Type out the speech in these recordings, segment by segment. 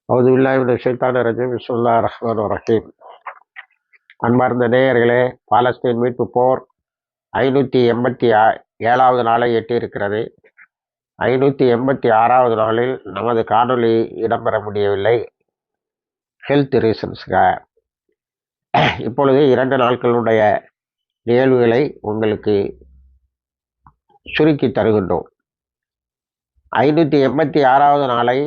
அவுது பில்லாஹி மினஷ் ஷைத்தானிர் ரஜீம். பிஸ்மில்லாஹிர் ரஹ்மானிர் ரஹீம். அன்பார்ந்த நேயர்களே, பாலஸ்தீன் மீட்பு போர் 587வது நாளை எட்டியிருக்கிறது. 586வது நாளில் நமது காணொளி இடம்பெற முடியவில்லை, ஹெல்த் ரீசன்ஸ்க்காக. இப்பொழுது 2 நாட்களுடைய நிகழ்வுகளை உங்களுக்கு சுருக்கி தருகின்றோம். 586வது நாளை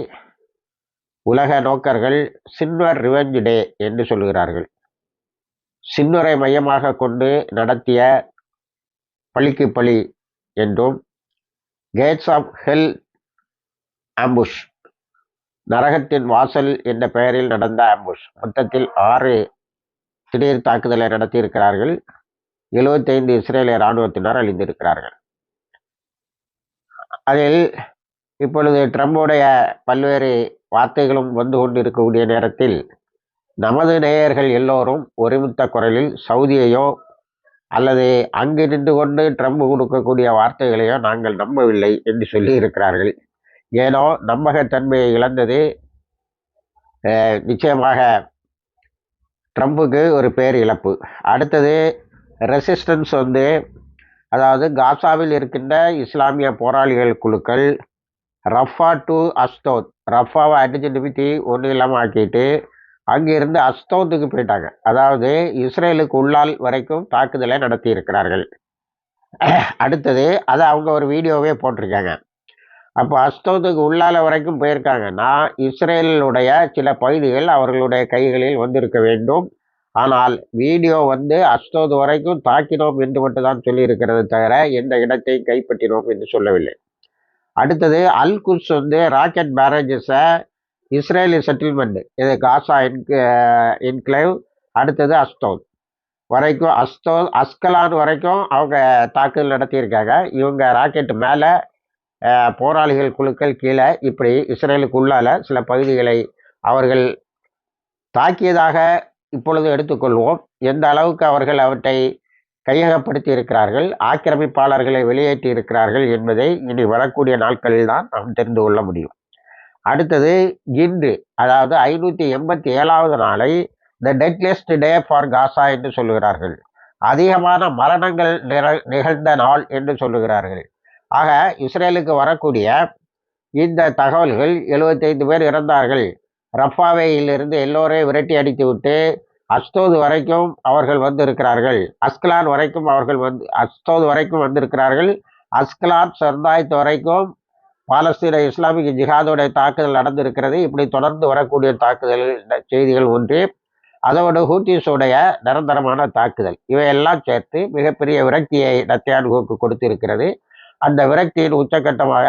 உலக நோக்கர்கள் சின்வர் ரிவெஞ்ச் டே என்று சொல்லுகிறார்கள். சின்வரை மையமாக கொண்டு நடத்திய பழிக்கு பழி என்றும், கேட்ஸ் ஆஃப் ஹெல் ஆம்புஷ், நரகத்தின் வாசல் என்ற பெயரில் நடந்த ஆம்புஷ். மொத்தத்தில் 6 திடீர் தாக்குதலை நடத்தியிருக்கிறார்கள். 75 இஸ்ரேலிய இராணுவத்தினர் அழிந்திருக்கிறார்கள். அதில் இப்பொழுது ட்ரம்புடைய பல்வேறு வார்த்தைகளும் வந்து கொண்டிருக்கக்கூடிய நேரத்தில் நமது நேயர்கள் எல்லோரும் ஒருமித்த குரலில் சவுதியையோ அல்லது அங்கு நின்று கொண்டு ட்ரம்ப் கொடுக்கக்கூடிய வார்த்தைகளையோ நாங்கள் நம்பவில்லை என்று சொல்லி இருக்கிறார்கள். ஏனோ நம்பகத்தன்மையை இழந்தது நிச்சயமாக ட்ரம்புக்கு ஒரு பேர் இழப்பு. அடுத்தது ரெசிஸ்டன்ஸ் அதாவது காசாவில் இருக்கின்ற இஸ்லாமிய போராளிகள் குழுக்கள் ரஃபா டு அஸ்தோத், ரஃபாவை அடிச்சு நிமித்தி ஒன்றும் இல்லாமல் ஆக்கிட்டு அங்கிருந்து அஸ்தோத்துக்கு போயிட்டாங்க. அதாவது இஸ்ரேலுக்கு உள்ளால் வரைக்கும் தாக்குதலை நடத்தி இருக்கிறார்கள். அடுத்தது அதை அவங்க ஒரு வீடியோவே போட்டிருக்காங்க. அப்போ அஸ்தோத்துக்கு உள்ளால வரைக்கும் போயிருக்காங்க. நான் இஸ்ரேலுடைய சில பகுதிகள் அவர்களுடைய கைகளில் வந்திருக்க வேண்டும், ஆனால் வீடியோ அஸ்தோது வரைக்கும் தாக்கினோம் என்று மட்டும்தான் சொல்லியிருக்கிறது தவிர எந்த இடத்தையும் கைப்பற்றினோம் என்று சொல்லவில்லை. அடுத்தது அல் குட்ஸ் ராக்கெட் பேரேஜஸை இஸ்ரேலி செட்டில்மெண்ட், இது காசா என்க்ளேவ், அடுத்தது அஸ்தோத் வரைக்கும், அஸ்கலான் வரைக்கும் அவங்க தாக்குதல் நடத்தியிருக்காங்க. இவங்க ராக்கெட் மேலே, போராளிகள் குழுக்கள் கீழே, இப்படி இஸ்ரேலுக்கு உள்ளால சில பகுதிகளை அவர்கள் தாக்கியதாக இப்பொழுது எடுத்துக்கொள்வோம். எந்த அளவுக்கு அவர்கள் அவற்றை கையகப்படுத்தி இருக்கிறார்கள், ஆக்கிரமிப்பாளர்களை வெளியேற்றி இருக்கிறார்கள் என்பதை இனி வரக்கூடிய நாட்களில் தான் நாம் தெரிந்து கொள்ள முடியும். அடுத்தது இன்று, அதாவது 587வது நாளை த டெட்லிஸ்ட் டே ஃபார் காசா என்று சொல்லுகிறார்கள். அதிகமான மரணங்கள் நிகழ்ந்த நாள் என்று சொல்லுகிறார்கள். ஆக இஸ்ரேலுக்கு வரக்கூடிய இந்த தகவல்கள் 75 பேர் இறந்தார்கள், ரஃபாவையிலிருந்து எல்லோரையும் விரட்டி அடித்து விட்டு அஸ்தோது வரைக்கும் அவர்கள் வந்திருக்கிறார்கள், அஸ்கலான் வரைக்கும் அவர்கள் அஸ்தோது வரைக்கும் வந்திருக்கிறார்கள், அஸ்கலான் சர்தாயத் வரைக்கும் பாலஸ்தீன இஸ்லாமிக் ஜிஹாதோடைய தாக்குதல் நடந்திருக்கிறது. இப்படி தொடர்ந்து வரக்கூடிய தாக்குதல் செய்திகள் ஒன்று. அதோடு ஹூத்திஸுடைய நிரந்தரமான தாக்குதல், இவையெல்லாம் சேர்த்து மிகப்பெரிய விரக்தியை நத்தியான்கோக்கு கொடுத்திருக்கிறது. அந்த விரக்தியின் உச்சக்கட்டமாக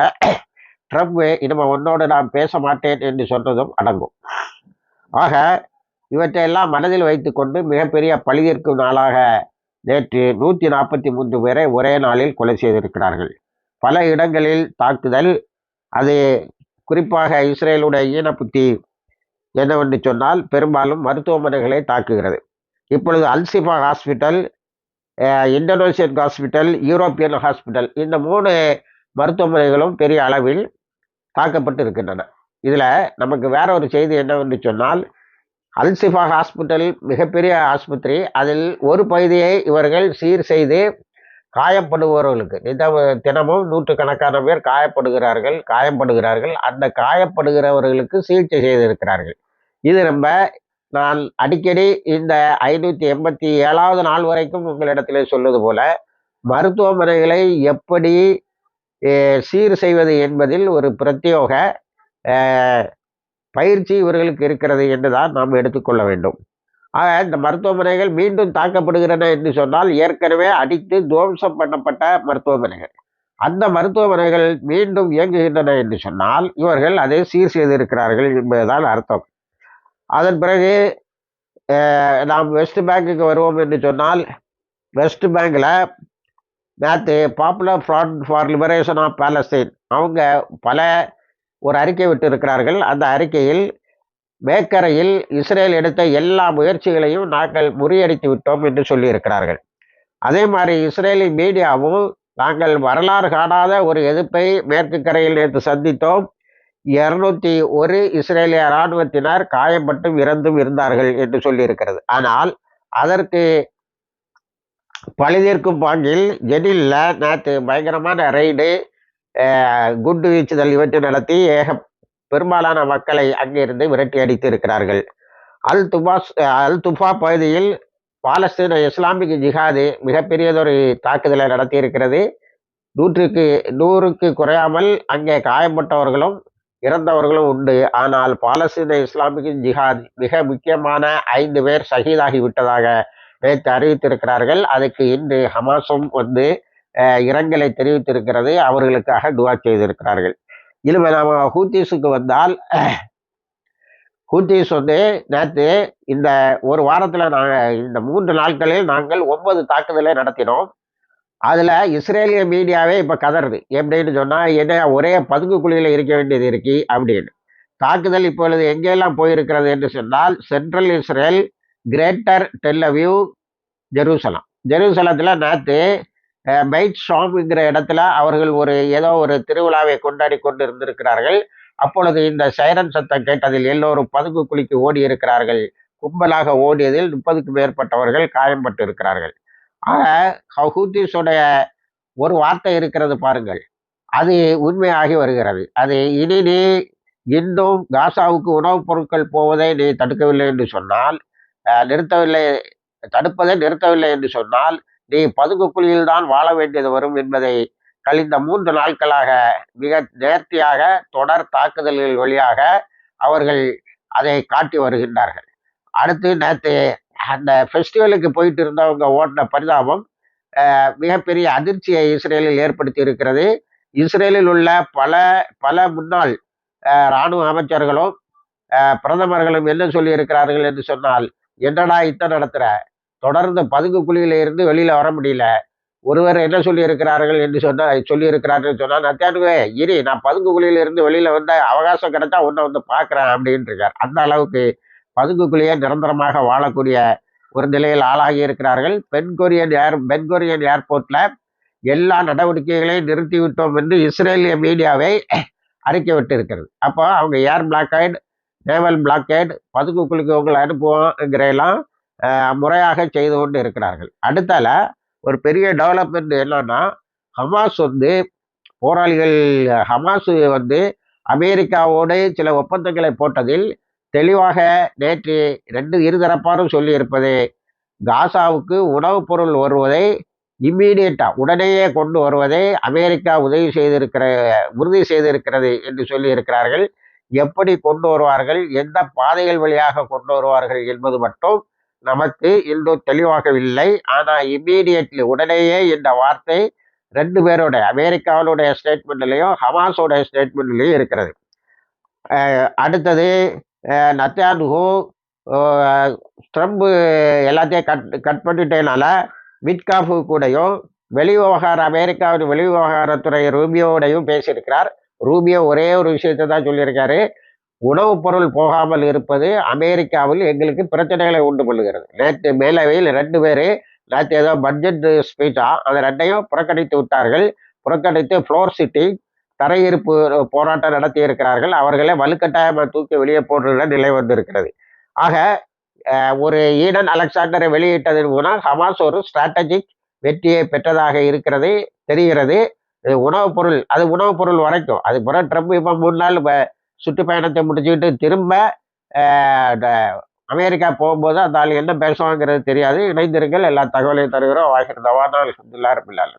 ட்ரம்ப் இனிமே உன்னோடு நான் பேச மாட்டேன் என்று சொன்னதும் அடங்கும். ஆக இவற்றையெல்லாம் மனதில் வைத்து கொண்டு மிகப்பெரிய பழிதீர்க்கும் நாளாக நேற்று 143 பேரை ஒரே நாளில் கொலை செய்திருக்கிறார்கள். பல இடங்களில் தாக்குதல். அது குறிப்பாக இஸ்ரேலுடைய ஈனப்புத்தி என்னவென்று சொன்னால் பெரும்பாலும் மருத்துவமனைகளை தாக்குகிறது. இப்பொழுது Al-Shifa hospital, Indonesian hospital, European hospital, இந்த 3 மருத்துவமனைகளும் பெரிய அளவில் தாக்கப்பட்டு இருக்கின்றன. இதில் நமக்கு வேற ஒரு செய்தி என்னவென்று சொன்னால், அல்சிஃபா ஹாஸ்பிட்டல் மிகப்பெரிய ஆஸ்பத்திரி. அதில் ஒரு பகுதியை இவர்கள் சீர் செய்து காயப்படுபவர்களுக்கு தினமும் 100கணக்கான பேர் காயப்படுகிறார்கள். அந்த காயப்படுகிறவர்களுக்கு சிகிச்சை செய்திருக்கிறார்கள். இது நான் அடிக்கடி இந்த 587வது நாள் வரைக்கும் உங்களிடத்திலே சொல்வது போல, மருத்துவமனைகளை எப்படி சீர் செய்வது என்பதில் ஒரு பிரத்யேக பயிற்சி இவர்களுக்கு இருக்கிறது என்றுதான் நாம் எடுத்துக்கொள்ள வேண்டும். ஆக இந்த மருத்துவமனைகள் மீண்டும் தாக்கப்படுகிறன என்று சொன்னால், ஏற்கனவே அடித்து துவம்சம் பண்ணப்பட்ட மருத்துவமனைகள், அந்த மருத்துவமனைகள் மீண்டும் இயங்குகின்றன என்று சொன்னால் இவர்கள் அதை சீர் செய்திருக்கிறார்கள் என்பதுதான் அர்த்தம். அதன் பிறகு நாம் வெஸ்ட் பேங்குக்கு வருவோம் என்று சொன்னால், வெஸ்ட் பேங்கில் நேற்று Popular Front for Liberation of Palestine அவங்க ஒரு அறிக்கை விட்டு இருக்கிறார்கள். அந்த அறிக்கையில் மேற்கரையில் இஸ்ரேல் எடுத்த எல்லா முயற்சிகளையும் நாங்கள் முறியடித்து விட்டோம் என்று சொல்லியிருக்கிறார்கள். அதே மாதிரி இஸ்ரேலி மீடியாவும் நாங்கள் வரலாறு காணாத ஒரு எதிர்ப்பை மேற்கு கரையில் நேற்று சந்தித்தோம், 201 இஸ்ரேலிய இராணுவத்தினர் காயப்பட்டும் இறந்தும் இருந்தார்கள் என்று சொல்லியிருக்கிறது. ஆனால் அதற்கு பழிதீர்க்கும் பாங்கில் ஜெனில்ல நேற்று பயங்கரமான ரெய்டு, குண்டு வீச்சுதல் இவற்றை நடத்தி பெரும்பாலான மக்களை அங்கிருந்து விரட்டி அடித்து இருக்கிறார்கள். அல் துஃபா பகுதியில் பாலஸ்தீன இஸ்லாமிக் ஜிஹாது மிகப்பெரியதொரு தாக்குதலை நடத்தியிருக்கிறது. 100க்கு குறையாமல் அங்கே காயப்பட்டவர்களும் இறந்தவர்களும் உண்டு. ஆனால் பாலஸ்தீன இஸ்லாமிக் ஜிஹாத் மிக முக்கியமான 5 பேர் ஷஹீதாகி விட்டதாக நேற்று அறிவித்திருக்கிறார்கள். அதுக்கு இன்று ஹமாஸும் இரங்கலை தெரிவித்திருக்கிறது. அவர்களுக்காக துவா செய்திருக்கிறார்கள். இனிமே நாம ஹூத்தீஸுக்கு வந்தால், ஹூத்தீஸ் நேற்று இந்த ஒரு வாரத்தில் இந்த 3 நாட்களில் நாங்கள் 9 தாக்குதலை நடத்தினோம். அதில் இஸ்ரேலிய மீடியாவே இப்போ கதறுது. எப்படின்னு சொன்னால், என்ன ஒரே பதுங்கு குழியில் இருக்க வேண்டியது இருக்கு அப்படின்னு. தாக்குதல் இப்பொழுது எங்கெல்லாம் போயிருக்கிறது என்று சொன்னால், central Israel, greater Tel Aviv, ஜெருசலத்தில் நேற்று பைட் ஷாம்ங்கிற இடத்துல அவர்கள் ஏதோ ஒரு திருவிழாவை கொண்டாடி கொண்டு இருந்திருக்கிறார்கள். அப்பொழுது இந்த சைரன் சத்தம் கேட்டதில் எல்லோரும் பதுங்கு குழிக்கு ஓடி இருக்கிறார்கள். கும்பலாக ஓடியதில் 30க்கும் மேற்பட்டவர்கள் காயம்பட்டு இருக்கிறார்கள். ஹூத்தீஸுடைய ஒரு வார்த்தை இருக்கிறது பாருங்கள், அது உண்மையாகி வருகிறது. அது இனி நீ இன்னும் காசாவுக்கு உணவுப் பொருட்கள் போவதை நீ தடுக்கவில்லை என்று சொன்னால், தடுப்பதை நிறுத்தவில்லை என்று சொன்னால், நீ பதுங்கு குழியில் தான் வாழ வேண்டியது வரும் என்பதை கழிந்த 3 நாட்களாக மிக நேர்த்தியாக தொடர் தாக்குதல்கள் வழியாக அவர்கள் அதை காட்டி வருகின்றார்கள். அடுத்து நேற்று அந்த ஃபெஸ்டிவலுக்கு போயிட்டு இருந்தவங்க ஓட்டின பரிதாபம் மிகப்பெரிய அதிர்ச்சியை இஸ்ரேலில் ஏற்படுத்தி இருக்கிறது. இஸ்ரேலில் உள்ள பல முன்னாள் இராணுவ அமைச்சர்களும் பிரதமர்களும் என்ன சொல்லி இருக்கிறார்கள் என்று சொன்னால், என்னடா இத்தனை நடத்துற, தொடர்ந்து பதுங்கு குழியில இருந்து வெளியில வர முடியல. ஒருவர் என்ன சொல்லியிருக்கிறார்கள் என்று சொல்லியிருக்கிறார்கள் சொன்னால், நத்தியானுவே இரு, நான் பதுங்கு குழியில இருந்து வெளியில வந்த அவகாசம் கிடைச்சா உன்னை பார்க்குறேன் அப்படின்னு இருக்கார். அந்த அளவுக்கு பதுங்கு குழியை நிரந்தரமாக வாழக்கூடிய ஒரு நிலையில் ஆளாகி இருக்கிறார்கள். பென்கொரியன் ஏர்போர்ட்ல எல்லா நடவடிக்கைகளையும் நிறுத்திவிட்டோம் என்று இஸ்ரேலிய மீடியாவை அறிக்கை விட்டு இருக்கிறது. அப்போ அவங்க ஏர் பிளாக்கைடு, நேவல் பிளாக்கைடு, பதுங்கு குழிக்கு உங்களை அனுப்புவோங்கிறெல்லாம் முறையாக செய்து கொண்டு இருக்கிறார்கள். அடுத்தால ஒரு பெரிய டெவலப்மெண்ட் என்னன்னா, ஹமாஸ் ஹமாஸ் அமெரிக்காவோடு சில ஒப்பந்தங்களை போட்டதில் தெளிவாக நேற்று இருதரப்பாரும் சொல்லியிருப்பது, காசாவுக்கு உணவுப் பொருள் வருவதை உடனேயே கொண்டு வருவதை அமெரிக்கா உறுதி செய்திருக்கிறது என்று சொல்லியிருக்கிறார்கள். எப்படி கொண்டு வருவார்கள், எந்த பாதைகள் வழியாக கொண்டு வருவார்கள் என்பது மட்டும் நமக்கு இன்னும் தெளிவாகவில்லை. ஆனால் இம்மீடியட்லி உடனேயே இந்த வார்த்தை 2 பேரோட, அமெரிக்காவுடைய ஸ்டேட்மெண்ட்லையும் ஹமாஸோடைய ஸ்டேட்மெண்ட்லையும் இருக்கிறது. அடுத்தது நத்தியானுகு ட்ரம்ப் எல்லாத்தையும் கட் பண்ணிட்டேனால விட்காஃபு கூடயும் அமெரிக்காவின் வெளிவிவகாரத்துறை ரூபியோடையும் பேசியிருக்கிறார். ரூபியோ ஒரே ஒரு விஷயத்தை தான் சொல்லியிருக்காரு, உணவுப் பொருள் போகாமல் இருப்பது அமெரிக்காவில் எங்களுக்கு பிரச்சனைகளை உண்டு பண்ணுகிறது. நேற்று மேலவையில் 2 பேர் நேற்று ஏதோ பட்ஜெட் ஸ்பீச்சா அதை 2ஐயும் புறக்கணித்து விட்டார்கள். புறக்கணித்து ஃப்ளோர் சிட்டிங், தரையிருப்பு போராட்டம் நடத்தி இருக்கிறார்கள். அவர்களே வலுக்கட்டாயமாக தூக்கி வெளியே போடுற நிலை வந்திருக்கிறது. ஆக ஒரு ஈடன் அலெக்சாண்டரை வெளியிட்டதன் மூலம் ஹமாஸ் ஒரு ஸ்ட்ராட்டஜிக் வெற்றியை பெற்றதாக தெரிகிறது. உணவுப் பொருள் வரைக்கும் அது புறம் ட்ரம்ப் இப்போ 3 நாள் சுற்றுப்பயணத்தை முடிச்சுக்கிட்டு திரும்ப அமெரிக்கா போகும்போது அந்த ஆள் என்ன பேசுவாங்கிறது தெரியாது. இணைந்திருங்கள், எல்லா தகவலையும் தருகிறோம். வாகிர் தவானா அல்ஹம்துலில்லாஹ் ரப்பில் ஆலமீன்.